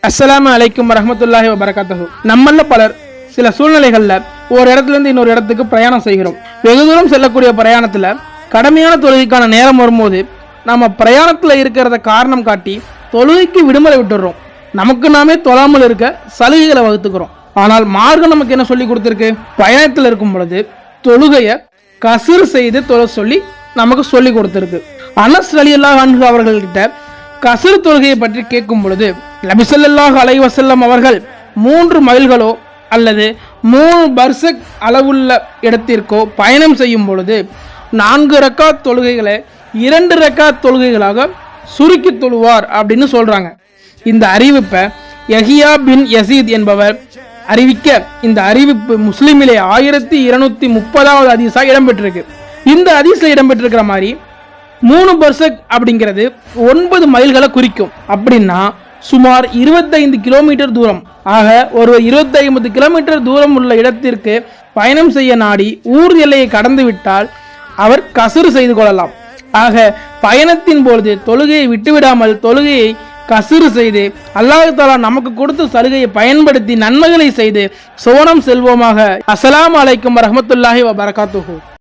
அஸ்ஸலாமு அலைக்கும் வரஹ்மத்துல்லாஹி வபரகாத்துஹு. நம்மள பலர் சில சூழ்நிலைகள்ல ஒரு இடத்துல இருந்து இன்னொரு இடத்துக்கு பிரயாணம் செய்கிறோம். வெகு தூரம் செல்லக்கூடிய பிரயாணத்துல கடமையான தொழுகைக்கான நேரம் வரும்போது நம்ம பிரயாணத்துல இருக்கிறத காரணம் காட்டி தொழுகைக்கு விடுமுறை விட்டுடுறோம். நமக்கு நாமே தொழாமல் இருக்க சலுகைகளை வகுத்துக்கிறோம். ஆனால் மார்க்கம் நமக்கு என்ன சொல்லி கொடுத்துருக்கு? பயணத்தில் இருக்கும் பொழுது தொழுகையை கசர் செய்து தொழ சொல்லி நமக்கு சொல்லி கொடுத்துருக்கு. அனஸ் ரலியல்லாஹு அன்ஹு அவர்கள்கிட்ட கசர் தொழுகையை பற்றி கேட்கும் பொழுது நபி ஸல்லல்லாஹு அலைஹி வஸல்லம் அவர்கள் 3 மைல்களோ அல்லது 3 பர்சக் அளவுள்ள இடத்திற்கோ பயணம் செய்யும் பொழுது 4 ரக்காத் தொழுகைகளை 2 ரக்காத் தொழுகைகளாக சுருக்கி தொழுவார் அப்படின்னு சொல்றாங்க. இந்த அறிவிப்பை யஹியா பின் யசீத் என்பவர் அறிவிக்க இந்த அறிவிப்பு முஸ்லிமிலே 1230வது ஹதீஸாக இடம்பெற்றிருக்கு. இந்த ஹதீஸ்ல இடம்பெற்றிருக்கிற மாதிரி 3 பர்சக் அப்படிங்கிறது 9 மைல்களை குறிக்கும். அப்படின்னா சுமார் 25 கிலோமீட்டர் தூரம். ஆக ஒரு 25 கிலோமீட்டர் தூரம் உள்ள இடத்திற்கு பயணம் செய்ய நாடி ஊர் எல்லையை கடந்து விட்டால் அவர் கசரு செய்து கொள்ளலாம். ஆக பயணத்தின் பொழுது தொழுகையை விட்டுவிடாமல் தொழுகையை கசரு செய்து அல்லாஹ் தஆலா நமக்கு கொடுத்த சலுகையை பயன்படுத்தி நன்மைகளை செய்து சோனம் செல்வோமாக. அஸ்ஸலாமு அலைக்கும் வரஹ்மத்துல்லாஹி வபரகாத்துஹு.